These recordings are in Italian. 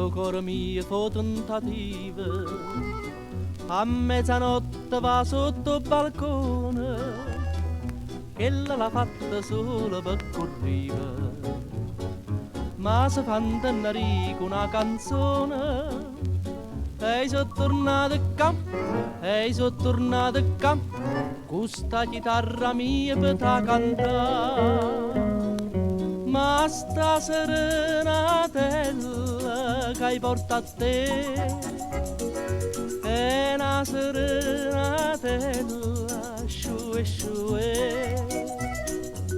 sto cuore mio fa tentative, a mezzanotte va sotto il balcone, che l'ha fatta solo per correre, ma se fa intennere con una canzone. Ehi, sono tornato a campo, ehi, sono tornato a campo, con sta chitarra mia per ta cantare. Ma sta serenatella che hai portato a te è una serenatella sciue sciue,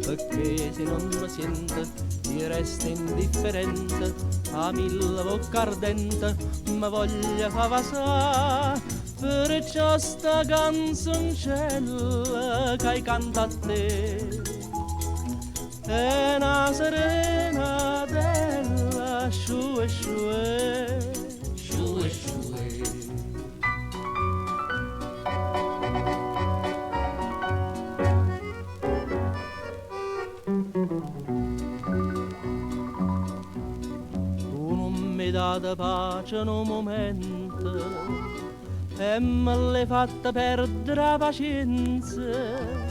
perché se non mi sente mi resta indifferente, a mille bocca ardente mi voglia fa vasà, perciò sta canzoncella che hai cantato a te è una serenatella sciue sciue sciue sciue. Tu non mi date pace in un momento e me l'hai fatta perdere la pazienza.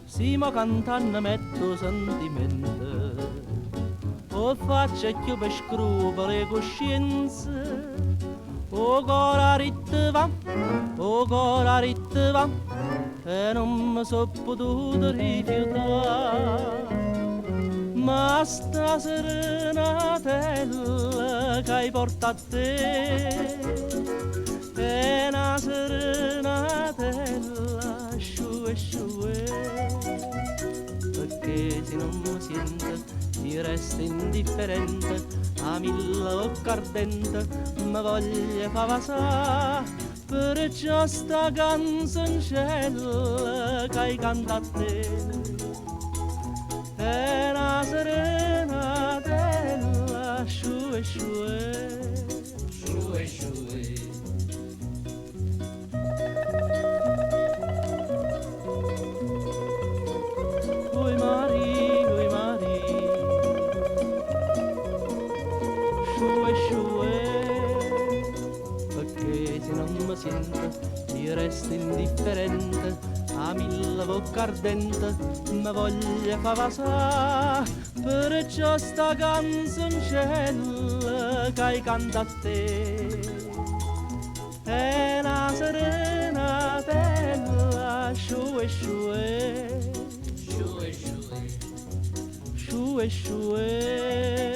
Si ma cantando metto sentimento, o faccia più per scrupoli coscienze, o cora ritte va, o cora ritte va, e non mi so potuto rifiutare. Ma sta serenatella che hai portato a te è una serenatella sciue sciue, perché se non mi sente mi resta indifferente, a mille bocca ardente mi voglia fa vasà, perciò sta canzoncella che hai cantato a te è una serenatella sciue sciue sciue sciue. Oi Mari, sciue sciue, perché se non mi sente mi resta indifferente, a mille bocca ardente mi voglia fa vasà, perciò sta canzoncella che hai cantato a te è una serenatella sciue sciue sciue sciue sciue sciue.